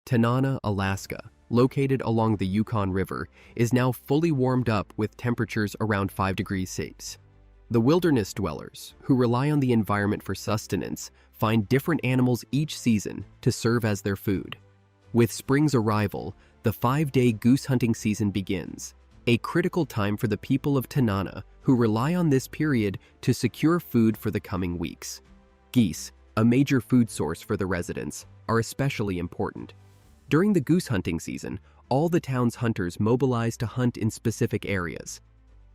Tanana, Alaska, located along the Yukon River, is now fully warmed up with temperatures around 5 degrees Celsius. The wilderness dwellers, who rely on the environment for sustenance, find different animals each season to serve as their food. With spring's arrival, the 5-day goose hunting season begins, a critical time for the people of Tanana who rely on this period to secure food for the coming weeks. Geese, a major food source for the residents, are especially important. During the goose hunting season, all the town's hunters mobilize to hunt in specific areas.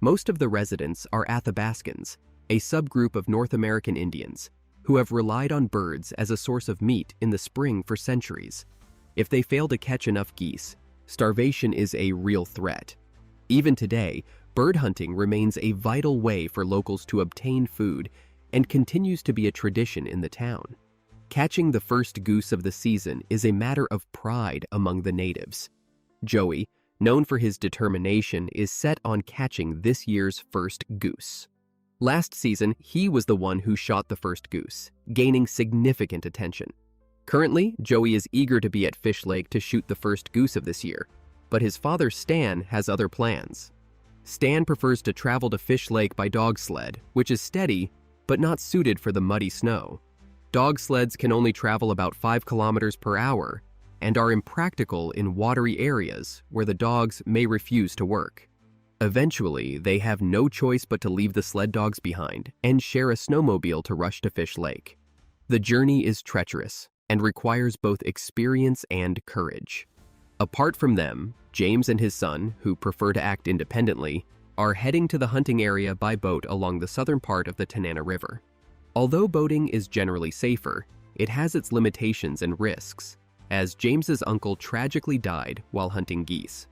Most of the residents are Athabascans, a subgroup of North American Indians, who have relied on birds as a source of meat in the spring for centuries. If they fail to catch enough geese, starvation is a real threat. Even today, bird hunting remains a vital way for locals to obtain food and continues to be a tradition in the town. Catching the first goose of the season is a matter of pride among the natives. Joey, known for his determination, is set on catching this year's first goose. Last season, he was the one who shot the first goose, gaining significant attention. Currently, Joey is eager to be at Fish Lake to shoot the first goose of this year, but his father Stan has other plans. Stan prefers to travel to Fish Lake by dog sled, which is steady but not suited for the muddy snow. Dog sleds can only travel about 5 kilometers per hour and are impractical in watery areas where the dogs may refuse to work. Eventually, they have no choice but to leave the sled dogs behind and share a snowmobile to rush to Fish Lake. The journey is treacherous and requires both experience and courage. Apart from them, James and his son, who prefer to act independently, are heading to the hunting area by boat along the southern part of the Tanana River. Although boating is generally safer, it has its limitations and risks, as James's uncle tragically died while hunting geese.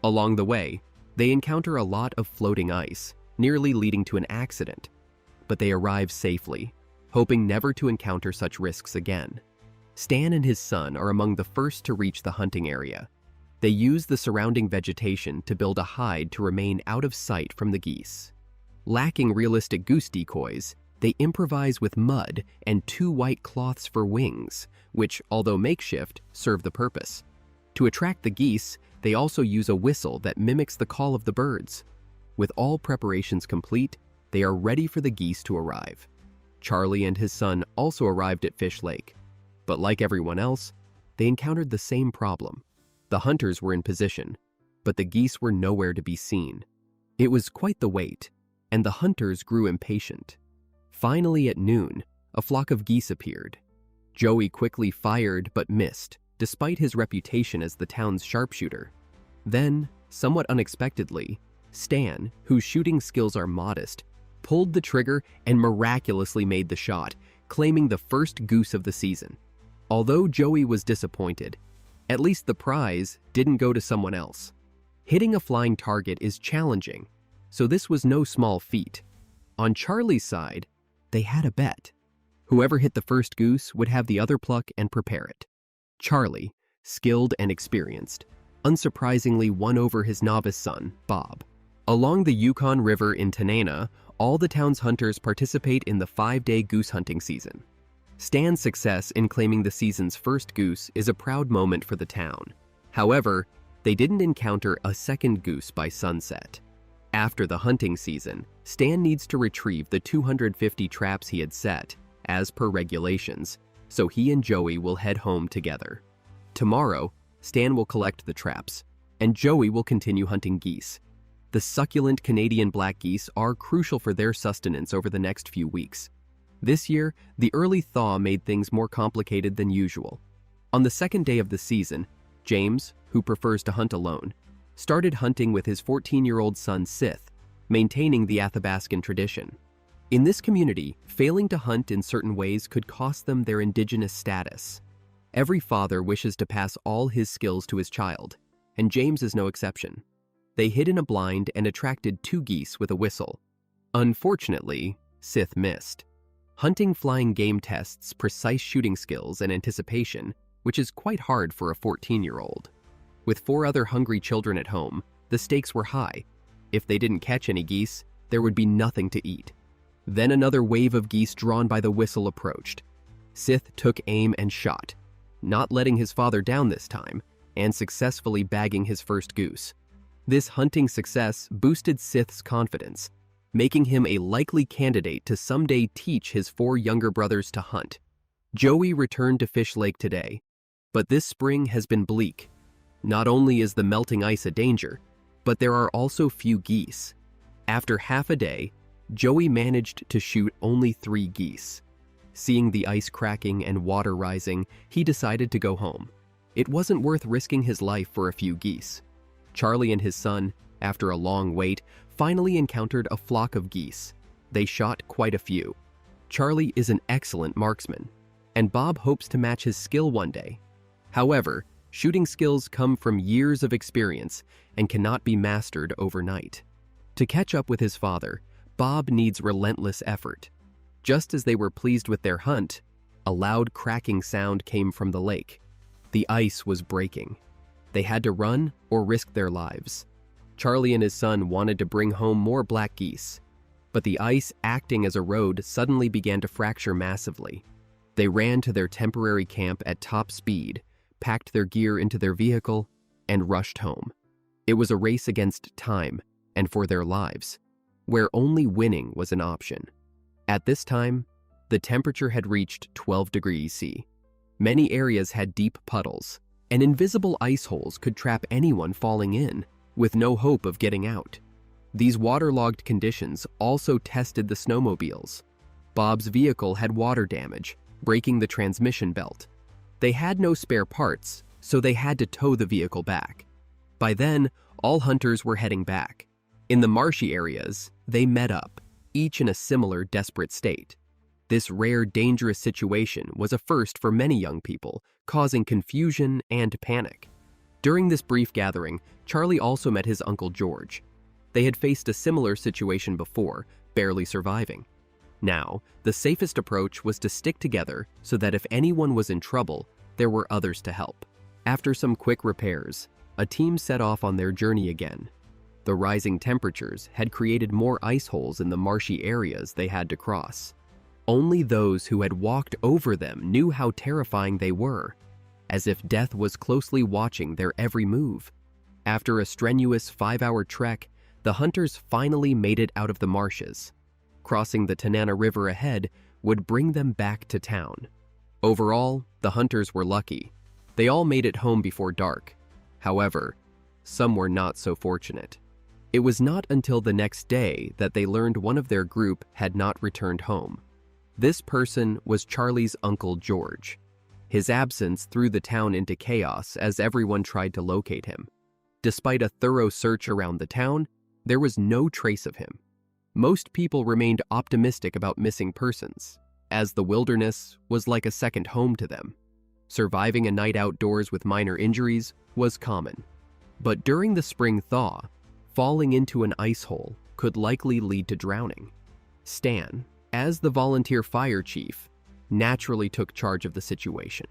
Along the way, they encounter a lot of floating ice, nearly leading to an accident, but they arrive safely, hoping never to encounter such risks again. Stan and his son are among the first to reach the hunting area. They use the surrounding vegetation to build a hide to remain out of sight from the geese. Lacking realistic goose decoys, they improvise with mud and 2 white cloths for wings, which, although makeshift, serve the purpose. To attract the geese, they also use a whistle that mimics the call of the birds. With all preparations complete, they are ready for the geese to arrive. Charlie and his son also arrived at Fish Lake, but like everyone else, they encountered the same problem. The hunters were in position, but the geese were nowhere to be seen. It was quite the wait, and the hunters grew impatient. Finally, at noon, a flock of geese appeared. Joey quickly fired but missed, despite his reputation as the town's sharpshooter. Then, somewhat unexpectedly, Stan, whose shooting skills are modest, pulled the trigger and miraculously made the shot, claiming the first goose of the season. Although Joey was disappointed, at least the prize didn't go to someone else. Hitting a flying target is challenging, so this was no small feat. On Charlie's side, they had a bet. Whoever hit the first goose would have the other pluck and prepare it. Charlie, skilled and experienced, unsurprisingly won over his novice son, Bob. Along the Yukon River in Tanana, all the town's hunters participate in the 5-day goose hunting season. Stan's success in claiming the season's first goose is a proud moment for the town. However, they didn't encounter a second goose by sunset. After the hunting season, Stan needs to retrieve the 250 traps he had set, as per regulations, so he and Joey will head home together. Tomorrow, Stan will collect the traps, and Joey will continue hunting geese. The succulent Canadian black geese are crucial for their sustenance over the next few weeks. This year, the early thaw made things more complicated than usual. On the second day of the season, James, who prefers to hunt alone, started hunting with his 14-year-old son Sith, maintaining the Athabascan tradition. In this community, failing to hunt in certain ways could cost them their indigenous status. Every father wishes to pass all his skills to his child, and James is no exception. They hid in a blind and attracted 2 geese with a whistle. Unfortunately, Sith missed. Hunting flying game tests precise shooting skills and anticipation, which is quite hard for a 14-year-old. With 4 other hungry children at home, the stakes were high. If they didn't catch any geese, there would be nothing to eat. Then another wave of geese drawn by the whistle approached. Sith took aim and shot. not letting his father down this time, and successfully bagging his first goose. This hunting success boosted Sith's confidence, making him a likely candidate to someday teach his 4 younger brothers to hunt. Joey returned to Fish Lake today, but this spring has been bleak. Not only is the melting ice a danger, but there are also few geese. After half a day, Joey managed to shoot only 3 geese. Seeing the ice cracking and water rising, he decided to go home. It wasn't worth risking his life for a few geese. Charlie and his son, after a long wait, finally encountered a flock of geese. They shot quite a few. Charlie is an excellent marksman, and Bob hopes to match his skill one day. However, shooting skills come from years of experience and cannot be mastered overnight. To catch up with his father, Bob needs relentless effort. Just as they were pleased with their hunt, a loud cracking sound came from the lake. The ice was breaking. They had to run or risk their lives. Charlie and his son wanted to bring home more black geese, but the ice acting as a road suddenly began to fracture massively. They ran to their temporary camp at top speed, packed their gear into their vehicle, and rushed home. It was a race against time and for their lives, where only winning was an option. At this time, the temperature had reached 12 degrees C. Many areas had deep puddles, and invisible ice holes could trap anyone falling in, with no hope of getting out. These waterlogged conditions also tested the snowmobiles. Bob's vehicle had water damage, breaking the transmission belt. They had no spare parts, so they had to tow the vehicle back. By then, all hunters were heading back. In the marshy areas, they met up, each in a similar desperate state. This rare, dangerous situation was a first for many young people, causing confusion and panic. During this brief gathering, Charlie also met his Uncle George. They had faced a similar situation before, barely surviving. Now, the safest approach was to stick together so that if anyone was in trouble, there were others to help. After some quick repairs, a team set off on their journey again. The rising temperatures had created more ice holes in the marshy areas they had to cross. Only those who had walked over them knew how terrifying they were, as if death was closely watching their every move. After a strenuous 5-hour trek, the hunters finally made it out of the marshes. Crossing the Tanana River ahead would bring them back to town. Overall, the hunters were lucky. They all made it home before dark. However, some were not so fortunate. It was not until the next day that they learned one of their group had not returned home. This person was Charlie's Uncle George. His absence threw the town into chaos as everyone tried to locate him. Despite a thorough search around the town, there was no trace of him. Most people remained optimistic about missing persons, as the wilderness was like a second home to them. Surviving a night outdoors with minor injuries was common. But during the spring thaw, falling into an ice hole could likely lead to drowning. Stan, as the volunteer fire chief, naturally took charge of the situation.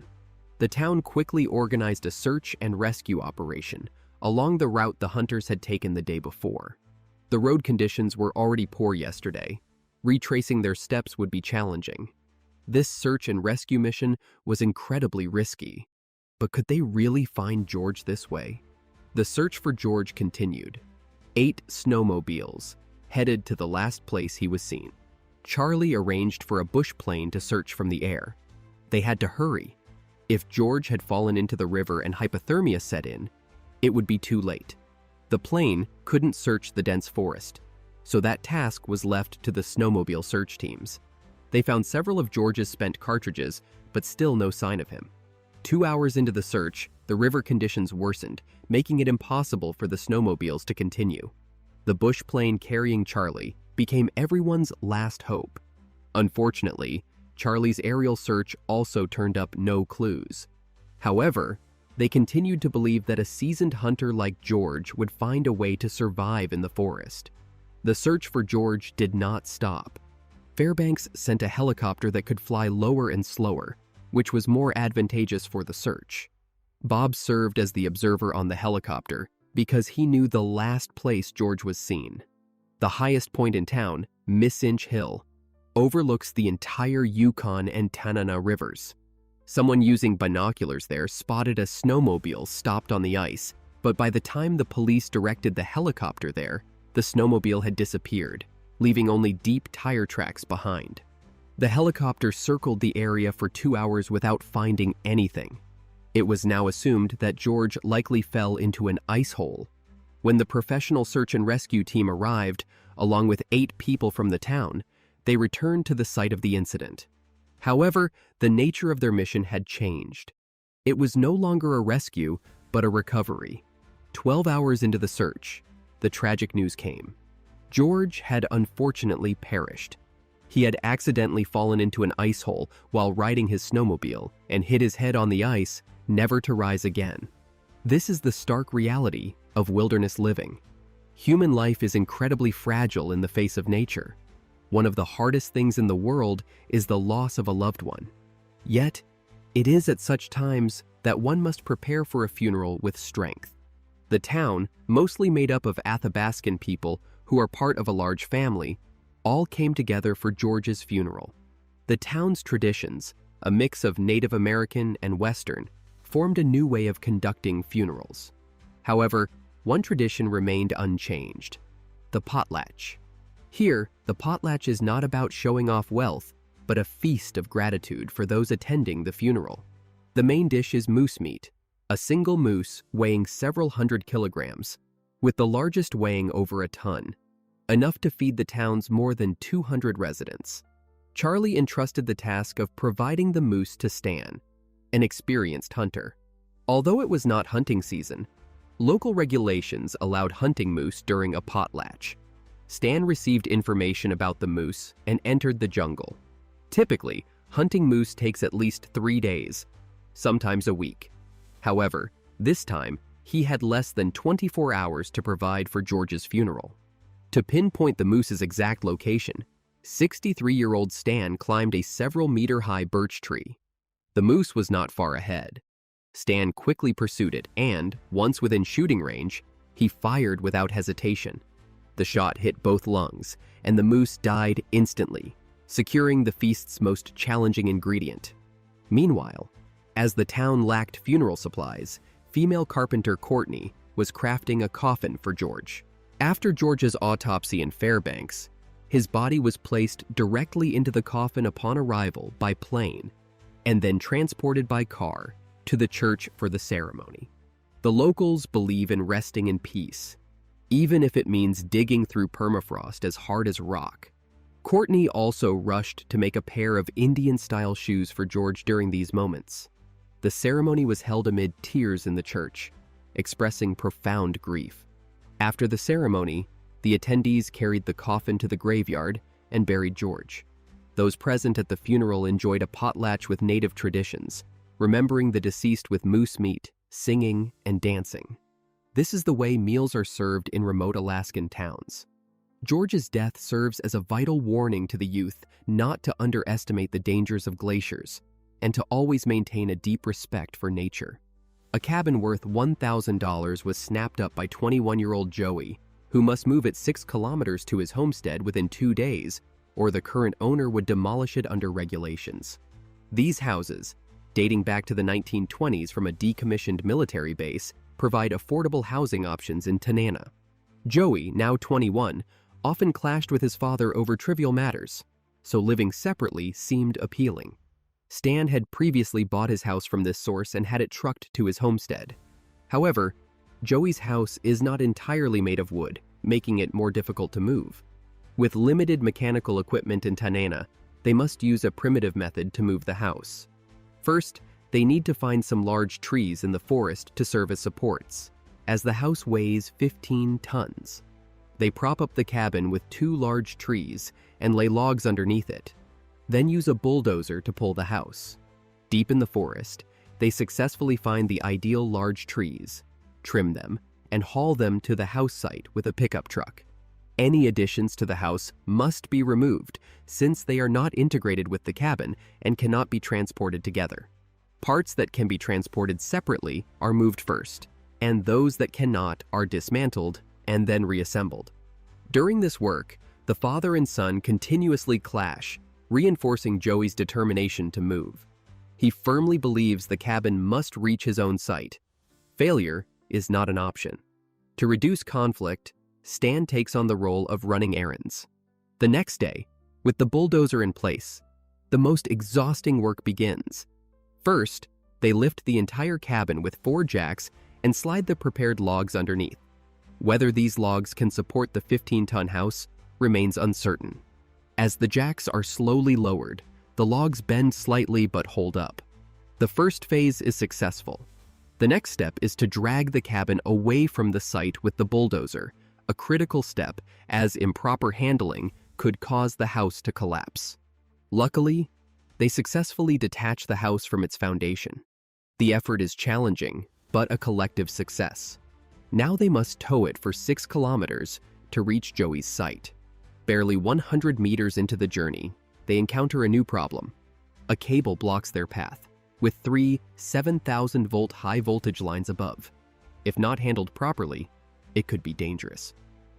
The town quickly organized a search and rescue operation along the route the hunters had taken the day before. The road conditions were already poor yesterday. Retracing their steps would be challenging. This search and rescue mission was incredibly risky. But could they really find George this way? The search for George continued. 8 snowmobiles headed to the last place he was seen. Charlie arranged for a bush plane to search from the air. They had to hurry. If George had fallen into the river and hypothermia set in, it would be too late. The plane couldn't search the dense forest, so that task was left to the snowmobile search teams. They found several of George's spent cartridges, but still no sign of him. 2 hours into the search, the river conditions worsened, making it impossible for the snowmobiles to continue. The bush plane carrying Charlie became everyone's last hope. Unfortunately, Charlie's aerial search also turned up no clues. However, they continued to believe that a seasoned hunter like George would find a way to survive in the forest. The search for George did not stop. Fairbanks sent a helicopter that could fly lower and slower, which was more advantageous for the search. Bob served as the observer on the helicopter because he knew the last place George was seen. The highest point in town, Miss Inch Hill, overlooks the entire Yukon and Tanana rivers. Someone using binoculars there spotted a snowmobile stopped on the ice, but by the time the police directed the helicopter there, the snowmobile had disappeared, leaving only deep tire tracks behind. The helicopter circled the area for 2 hours without finding anything. It was now assumed that George likely fell into an ice hole. When the professional search and rescue team arrived, along with 8 people from the town, they returned to the site of the incident. However, the nature of their mission had changed. It was no longer a rescue, but a recovery. 12 hours into the search, the tragic news came. George had unfortunately perished. He had accidentally fallen into an ice hole while riding his snowmobile and hit his head on the ice, never to rise again. This is the stark reality of wilderness living. Human life is incredibly fragile in the face of nature. One of the hardest things in the world is the loss of a loved one. Yet, it is at such times that one must prepare for a funeral with strength. The town, mostly made up of Athabaskan people who are part of a large family, all came together for George's funeral. The town's traditions, a mix of Native American and Western, formed a new way of conducting funerals. However, one tradition remained unchanged: the potlatch. Here, the potlatch is not about showing off wealth, but a feast of gratitude for those attending the funeral. The main dish is moose meat, a single moose weighing several hundred kilograms, with the largest weighing over a ton, enough to feed the town's more than 200 residents. Charlie entrusted the task of providing the moose to Stan, an experienced hunter. Although it was not hunting season, local regulations allowed hunting moose during a potlatch. Stan received information about the moose and entered the jungle. Typically, hunting moose takes at least 3 days, sometimes a week. However, this time, he had less than 24 hours to provide for George's funeral. To pinpoint the moose's exact location, 63-year-old Stan climbed a several-meter-high birch tree. The moose was not far ahead. Stan quickly pursued it and, once within shooting range, he fired without hesitation. The shot hit both lungs, and the moose died instantly, securing the feast's most challenging ingredient. Meanwhile, as the town lacked funeral supplies, female carpenter Courtney was crafting a coffin for George. After George's autopsy in Fairbanks, his body was placed directly into the coffin upon arrival by plane, and then transported by car to the church for the ceremony. The locals believe in resting in peace, even if it means digging through permafrost as hard as rock. Courtney also rushed to make a pair of Indian-style shoes for George during these moments. The ceremony was held amid tears in the church, expressing profound grief. After the ceremony, the attendees carried the coffin to the graveyard and buried George. Those present at the funeral enjoyed a potlatch with native traditions, remembering the deceased with moose meat, singing, and dancing. This is the way meals are served in remote Alaskan towns. George's death serves as a vital warning to the youth not to underestimate the dangers of glaciers and to always maintain a deep respect for nature. A cabin worth $1,000 was snapped up by 21-year-old Joey, who must move it 6 kilometers to his homestead within 2 days, or the current owner would demolish it under regulations. These houses, dating back to the 1920s from a decommissioned military base, provide affordable housing options in Tanana. Joey, now 21, often clashed with his father over trivial matters, so living separately seemed appealing. Stan had previously bought his house from this source and had it trucked to his homestead. However, Joey's house is not entirely made of wood, making it more difficult to move. With limited mechanical equipment in Tanana, they must use a primitive method to move the house. First, they need to find some large trees in the forest to serve as supports, as the house weighs 15 tons. They prop up the cabin with 2 large trees and lay logs underneath it, then use a bulldozer to pull the house. Deep in the forest, they successfully find the ideal large trees, trim them, and haul them to the house site with a pickup truck. Any additions to the house must be removed since they are not integrated with the cabin and cannot be transported together. Parts that can be transported separately are moved first, and those that cannot are dismantled and then reassembled. During this work, the father and son continuously clash, reinforcing Joey's determination to move. He firmly believes the cabin must reach his own site. Failure is not an option. To reduce conflict, Stan takes on the role of running errands. The next day, with the bulldozer in place, the most exhausting work begins. First, they lift the entire cabin with 4 jacks and slide the prepared logs underneath. Whether these logs can support the 15-ton house remains uncertain. As the jacks are slowly lowered, the logs bend slightly but hold up. The first phase is successful. The next step is to drag the cabin away from the site with the bulldozer, a critical step as improper handling could cause the house to collapse. Luckily, they successfully detach the house from its foundation. The effort is challenging, but a collective success. Now they must tow it for 6 kilometers to reach Joey's site. Barely 100 meters into the journey, they encounter a new problem. A cable blocks their path, with 3 7,000-volt high-voltage lines above. If not handled properly, it could be dangerous.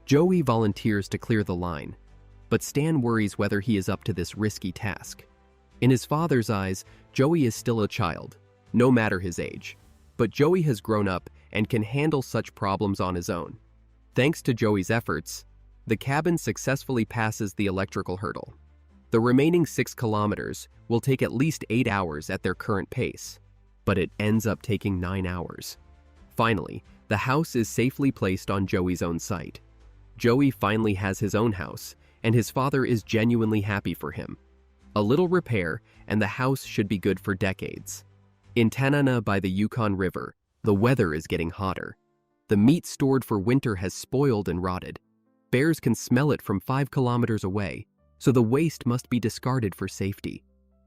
Joey volunteers to clear the line, but Stan worries whether he is up to this risky task. In his father's eyes, Joey is still a child, no matter his age. But Joey has grown up and can handle such problems on his own. Thanks to Joey's efforts, the cabin successfully passes the electrical hurdle. The remaining 6 kilometers will take at least 8 hours at their current pace, but it ends up taking 9 hours. Finally, the house is safely placed on Joey's own site. Joey finally has his own house, and his father is genuinely happy for him. A little repair, and the house should be good for decades. In Tanana by the Yukon River, the weather is getting hotter. The meat stored for winter has spoiled and rotted. Bears can smell it from 5 kilometers away, so the waste must be discarded for safety.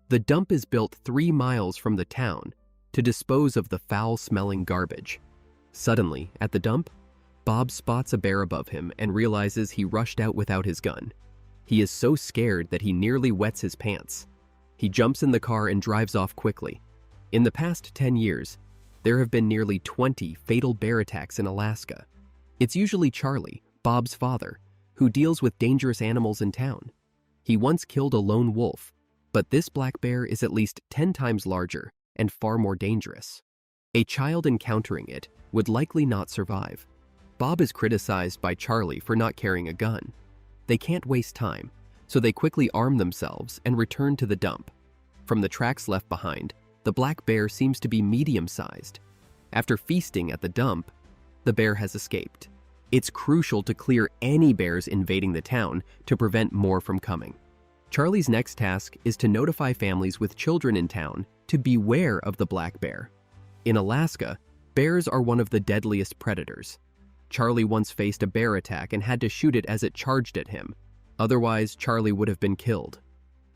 The dump is built 3 miles from the town to dispose of the foul-smelling garbage. Suddenly, at the dump, Bob spots a bear above him and realizes he rushed out without his gun. He is so scared that he nearly wets his pants. He jumps in the car and drives off quickly. In the past 10 years, there have been nearly 20 fatal bear attacks in Alaska. It's usually Charlie, Bob's father, who deals with dangerous animals in town. He once killed a lone wolf, but this black bear is at least 10 times larger and far more dangerous. A child encountering it would likely not survive. Bob is criticized by Charlie for not carrying a gun. They can't waste time, so they quickly arm themselves and return to the dump. From the tracks left behind, the black bear seems to be medium-sized. After feasting at the dump, the bear has escaped. It's crucial to clear any bears invading the town to prevent more from coming. Charlie's next task is to notify families with children in town to beware of the black bear. In Alaska, bears are one of the deadliest predators. Charlie once faced a bear attack and had to shoot it as it charged at him. Otherwise, Charlie would have been killed.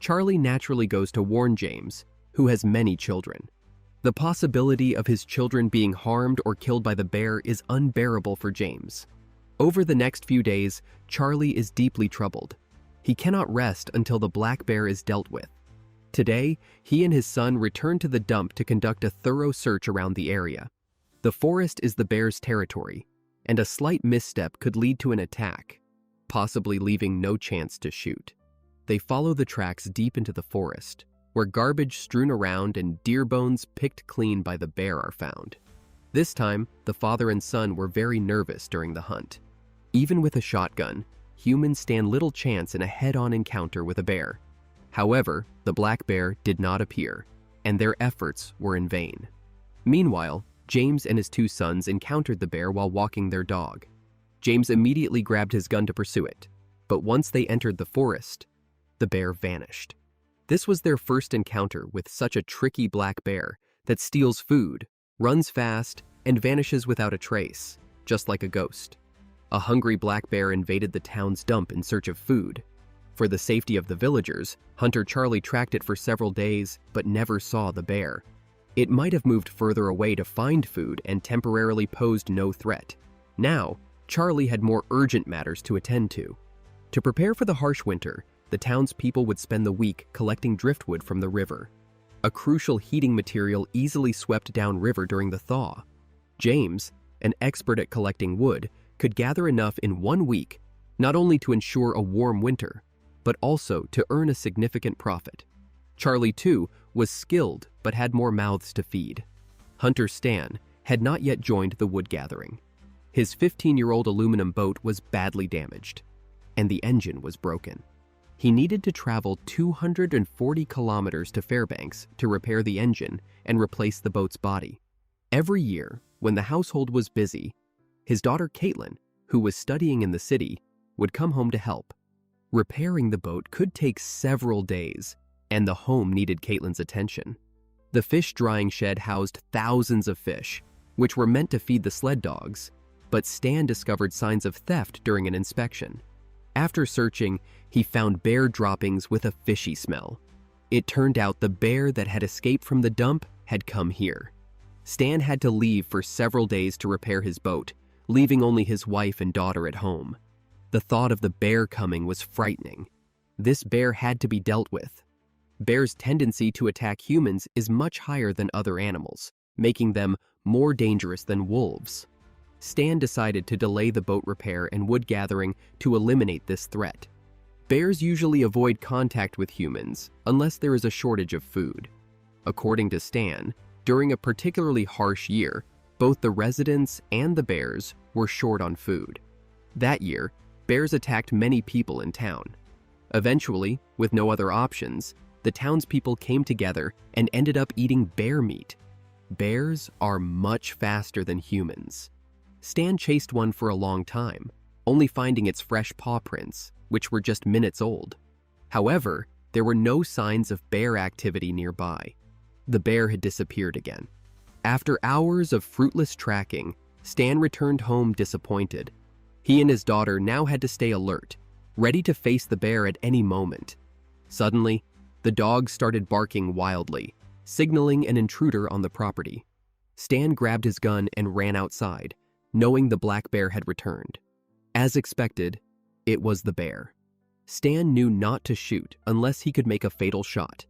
Charlie naturally goes to warn James, who has many children. The possibility of his children being harmed or killed by the bear is unbearable for James. Over the next few days, Charlie is deeply troubled. He cannot rest until the black bear is dealt with. Today, he and his son return to the dump to conduct a thorough search around the area. The forest is the bear's territory, and a slight misstep could lead to an attack, possibly leaving no chance to shoot. They follow the tracks deep into the forest, where garbage strewn around and deer bones picked clean by the bear are found. This time, the father and son were very nervous during the hunt. Even with a shotgun, humans stand little chance in a head-on encounter with a bear. However, the black bear did not appear, and their efforts were in vain. Meanwhile, James and his 2 sons encountered the bear while walking their dog. James immediately grabbed his gun to pursue it, but once they entered the forest, the bear vanished. This was their first encounter with such a tricky black bear that steals food, runs fast, and vanishes without a trace, just like a ghost. A hungry black bear invaded the town's dump in search of food. For the safety of the villagers, hunter Charlie tracked it for several days but never saw the bear. It might have moved further away to find food and temporarily posed no threat. Now, Charlie had more urgent matters to attend to. To prepare for the harsh winter, the townspeople would spend the week collecting driftwood from the river, a crucial heating material easily swept downriver during the thaw. James, an expert at collecting wood, could gather enough in 1 week, not only to ensure a warm winter, but also to earn a significant profit. Charlie, too, was skilled but had more mouths to feed. Hunter Stan had not yet joined the wood gathering. His 15-year-old aluminum boat was badly damaged, and the engine was broken. He needed to travel 240 kilometers to Fairbanks to repair the engine and replace the boat's body. Every year, when the household was busy, his daughter Caitlin, who was studying in the city, would come home to help. Repairing the boat could take several days, and the home needed Caitlin's attention. The fish drying shed housed thousands of fish, which were meant to feed the sled dogs, but Stan discovered signs of theft during an inspection. After searching, he found bear droppings with a fishy smell. It turned out the bear that had escaped from the dump had come here. Stan had to leave for several days to repair his boat, leaving only his wife and daughter at home. The thought of the bear coming was frightening. This bear had to be dealt with. Bears' tendency to attack humans is much higher than other animals, making them more dangerous than wolves. Stan decided to delay the boat repair and wood gathering to eliminate this threat. Bears usually avoid contact with humans unless there is a shortage of food. According to Stan, during a particularly harsh year, both the residents and the bears were short on food. That year, bears attacked many people in town. Eventually, with no other options, the townspeople came together and ended up eating bear meat. Bears are much faster than humans. Stan chased one for a long time, only finding its fresh paw prints, which were just minutes old. However, there were no signs of bear activity nearby. The bear had disappeared again. After hours of fruitless tracking, Stan returned home disappointed. He and his daughter now had to stay alert, ready to face the bear at any moment. Suddenly, the dog started barking wildly, signaling an intruder on the property. Stan grabbed his gun and ran outside, knowing the black bear had returned. As expected, it was the bear. Stan knew not to shoot unless he could make a fatal shot,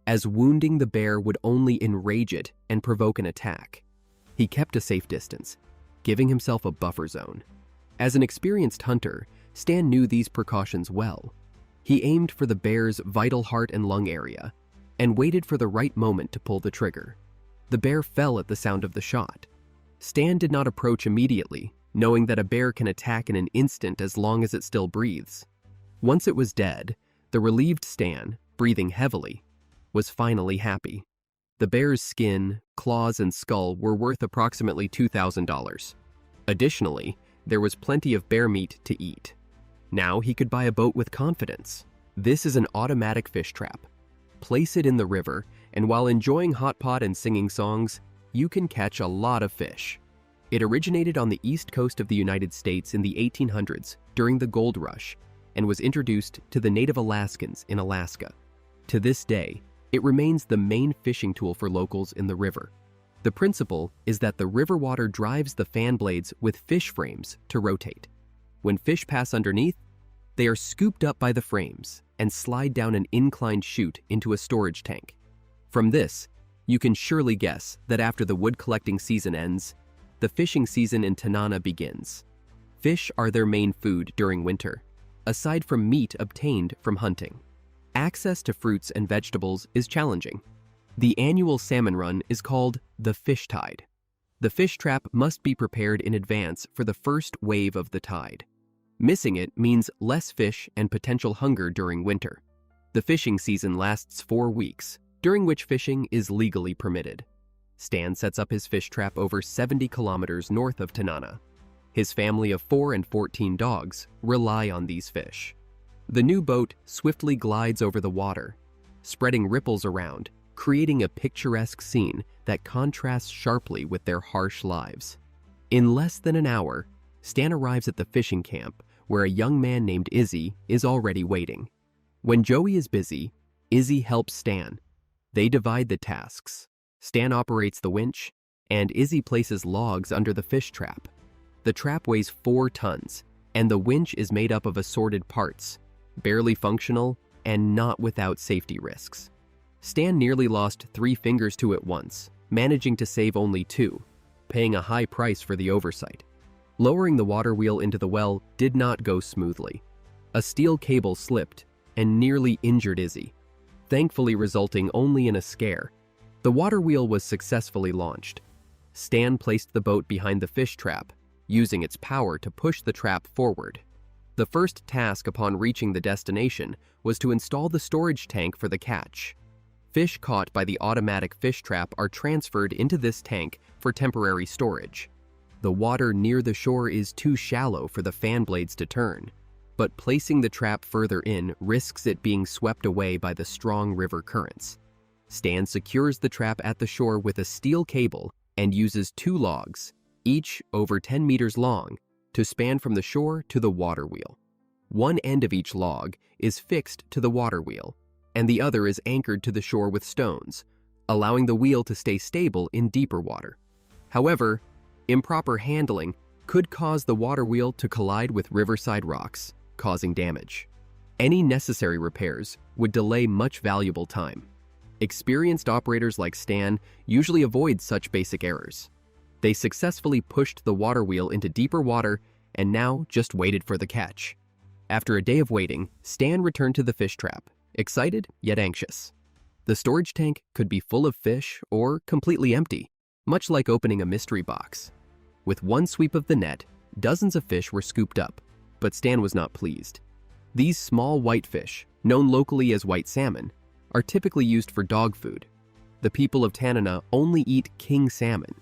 as wounding the bear would only enrage it and provoke an attack. He kept a safe distance, giving himself a buffer zone. As an experienced hunter, Stan knew these precautions well. He aimed for the bear's vital heart and lung area and waited for the right moment to pull the trigger. The bear fell at the sound of the shot. Stan did not approach immediately, knowing that a bear can attack in an instant as long as it still breathes. Once it was dead, the relieved Stan, breathing heavily, was finally happy. The bear's skin, claws, and skull were worth approximately $2,000. Additionally, there was plenty of bear meat to eat. Now he could buy a boat with confidence. This is an automatic fish trap. Place it in the river, and while enjoying hot pot and singing songs, you can catch a lot of fish. It originated on the east coast of the United States in the 1800s during the gold rush and was introduced to the native Alaskans in Alaska. To this day, it remains the main fishing tool for locals in the river. The principle is that the river water drives the fan blades with fish frames to rotate. When fish pass underneath, they are scooped up by the frames and slide down an inclined chute into a storage tank. From this, you can surely guess that after the wood collecting season ends, the fishing season in Tanana begins. Fish are their main food during winter, aside from meat obtained from hunting. Access to fruits and vegetables is challenging. The annual salmon run is called the fish tide. The fish trap must be prepared in advance for the first wave of the tide. Missing it means less fish and potential hunger during winter. The fishing season lasts 4 weeks, during which fishing is legally permitted. Stan sets up his fish trap over 70 kilometers north of Tanana. His family of 4 and 14 dogs rely on these fish. The new boat swiftly glides over the water, spreading ripples around, creating a picturesque scene that contrasts sharply with their harsh lives. In less than an hour, Stan arrives at the fishing camp, where a young man named Izzy is already waiting. When Joey is busy, Izzy helps Stan. They divide the tasks. Stan operates the winch, and Izzy places logs under the fish trap. The trap weighs 4 tons, and the winch is made up of assorted parts, barely functional and not without safety risks. Stan nearly lost 3 fingers to it once, managing to save only 2, paying a high price for the oversight. Lowering the water wheel into the well did not go smoothly. A steel cable slipped and nearly injured Izzy, thankfully resulting only in a scare. The water wheel was successfully launched. Stan placed the boat behind the fish trap, using its power to push the trap forward. The first task upon reaching the destination was to install the storage tank for the catch. Fish caught by the automatic fish trap are transferred into this tank for temporary storage. The water near the shore is too shallow for the fan blades to turn, but placing the trap further in risks it being swept away by the strong river currents. Stan secures the trap at the shore with a steel cable and uses 2 logs, each over 10 meters long, to span from the shore to the water wheel. One end of each log is fixed to the water wheel, and the other is anchored to the shore with stones, allowing the wheel to stay stable in deeper water. However, improper handling could cause the water wheel to collide with riverside rocks, causing damage. Any necessary repairs would delay much valuable time. Experienced operators like Stan usually avoid such basic errors. They successfully pushed the water wheel into deeper water and now just waited for the catch. After a day of waiting, Stan returned to the fish trap, excited yet anxious. The storage tank could be full of fish or completely empty, much like opening a mystery box. With one sweep of the net, dozens of fish were scooped up, but Stan was not pleased. These small white fish, known locally as white salmon, are typically used for dog food. The people of Tanana only eat king salmon.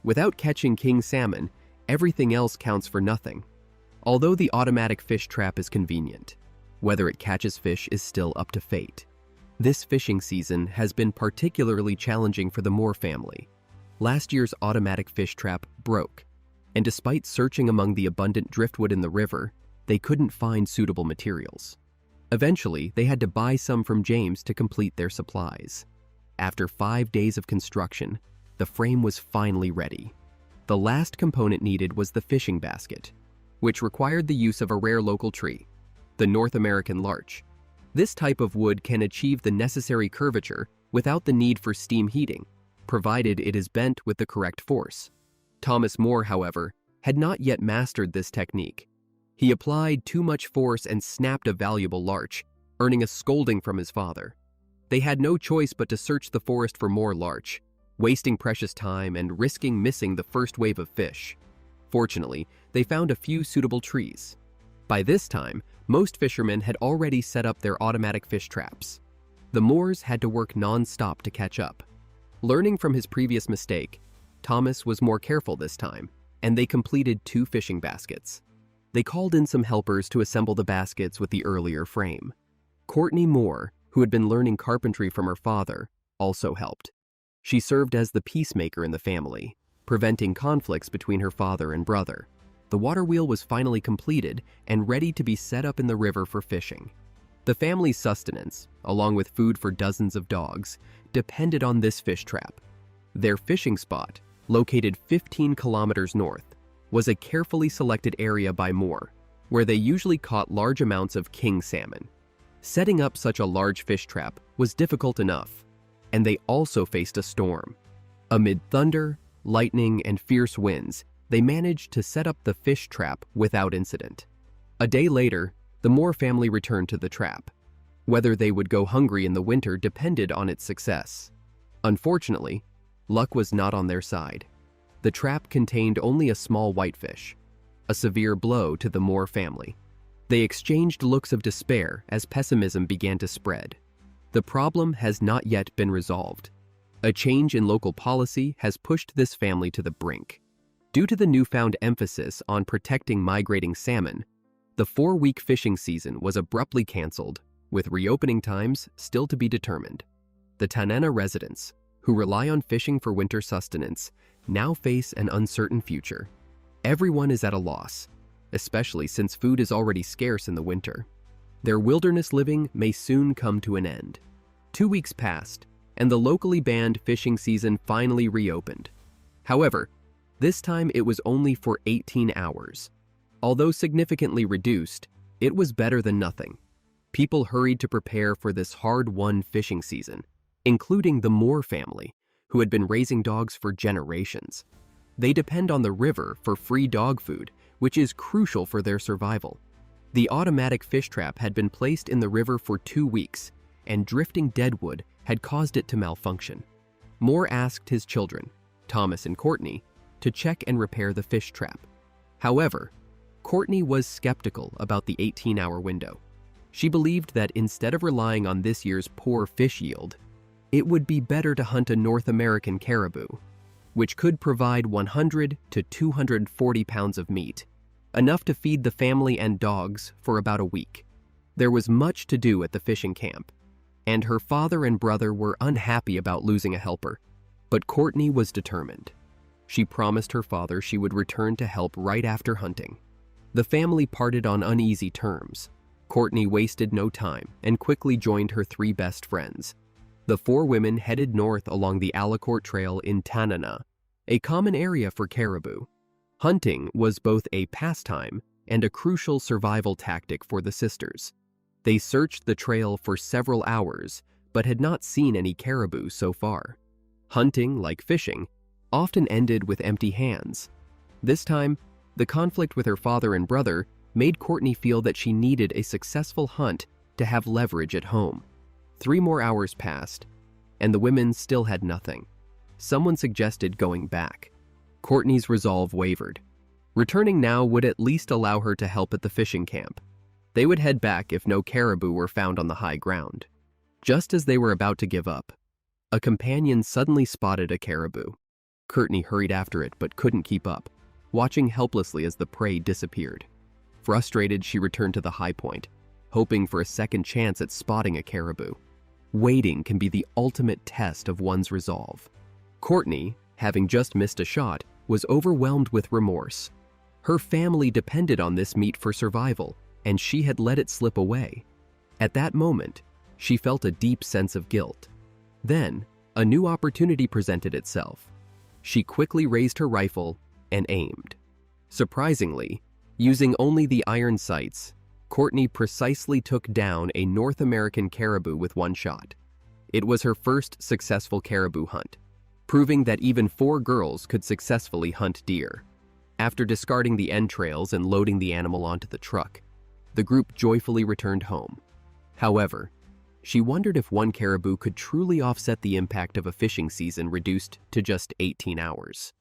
Without catching king salmon, everything else counts for nothing. Although the automatic fish trap is convenient, whether it catches fish is still up to fate. This fishing season has been particularly challenging for the Moore family. Last year's automatic fish trap broke, and despite searching among the abundant driftwood in the river, they couldn't find suitable materials. Eventually, they had to buy some from James to complete their supplies. After 5 days of construction, the frame was finally ready. The last component needed was the fishing basket, which required the use of a rare local tree, the North American larch. This type of wood can achieve the necessary curvature without the need for steam heating, provided it is bent with the correct force. Thomas Moore, however, had not yet mastered this technique. He applied too much force and snapped a valuable larch, earning a scolding from his father. They had no choice but to search the forest for more larch, wasting precious time and risking missing the first wave of fish. Fortunately, they found a few suitable trees. By this time, most fishermen had already set up their automatic fish traps. The Moores had to work non-stop to catch up. Learning from his previous mistake, Thomas was more careful this time, and they completed 2 fishing baskets. They called in some helpers to assemble the baskets with the earlier frame. Courtney Moore, who had been learning carpentry from her father, also helped. She served as the peacemaker in the family, preventing conflicts between her father and brother. The water wheel was finally completed and ready to be set up in the river for fishing. The family's sustenance, along with food for dozens of dogs, depended on this fish trap. Their fishing spot, located 15 kilometers north, was a carefully selected area by Moore, where they usually caught large amounts of king salmon. Setting up such a large fish trap was difficult enough, and they also faced a storm. Amid thunder, lightning, and fierce winds, they managed to set up the fish trap without incident. A day later, the Moore family returned to the trap. Whether they would go hungry in the winter depended on its success. Unfortunately, luck was not on their side. The trap contained only a small whitefish, a severe blow to the Moore family. They exchanged looks of despair as pessimism began to spread. The problem has not yet been resolved. A change in local policy has pushed this family to the brink. Due to the newfound emphasis on protecting migrating salmon, the 4-week fishing season was abruptly canceled, with reopening times still to be determined. The Tanana residents, who rely on fishing for winter sustenance, now face an uncertain future. Everyone is at a loss, especially since food is already scarce in the winter. Their wilderness living may soon come to an end. 2 weeks passed, and the locally banned fishing season finally reopened. However, this time it was only for 18 hours. Although significantly reduced, it was better than nothing. People hurried to prepare for this hard-won fishing season, including the Moore family, who had been raising dogs for generations. They depend on the river for free dog food, which is crucial for their survival. The automatic fish trap had been placed in the river for 2 weeks, and drifting deadwood had caused it to malfunction. Moore asked his children, Thomas and Courtney, to check and repair the fish trap. However, Courtney was skeptical about the 18-hour window. She believed that instead of relying on this year's poor fish yield, it would be better to hunt a North American caribou, which could provide 100 to 240 pounds of meat, enough to feed the family and dogs for about a week. There was much to do at the fishing camp, and her father and brother were unhappy about losing a helper, but Courtney was determined. She promised her father she would return to help right after hunting. The family parted on uneasy terms. Courtney wasted no time and quickly joined her 3 best friends. The 4 women headed north along the Alaskan Trail in Tanana, a common area for caribou. Hunting was both a pastime and a crucial survival tactic for the sisters. They searched the trail for several hours, but had not seen any caribou so far. Hunting, like fishing, often ended with empty hands. This time, the conflict with her father and brother made Courtney feel that she needed a successful hunt to have leverage at home. 3 more hours passed, and the women still had nothing. Someone suggested going back. Courtney's resolve wavered. Returning now would at least allow her to help at the fishing camp. They would head back if no caribou were found on the high ground. Just as they were about to give up, a companion suddenly spotted a caribou. Courtney hurried after it but couldn't keep up, watching helplessly as the prey disappeared. Frustrated, she returned to the high point, hoping for a second chance at spotting a caribou. Waiting can be the ultimate test of one's resolve. Courtney, having just missed a shot, was overwhelmed with remorse. Her family depended on this meat for survival, and she had let it slip away. At that moment, she felt a deep sense of guilt. Then, a new opportunity presented itself. She quickly raised her rifle and aimed. Surprisingly, using only the iron sights, Courtney precisely took down a North American caribou with 1 shot. It was her first successful caribou hunt, proving that even 4 girls could successfully hunt deer. After discarding the entrails and loading the animal onto the truck, the group joyfully returned home. However, she wondered if 1 caribou could truly offset the impact of a fishing season reduced to just 18 hours.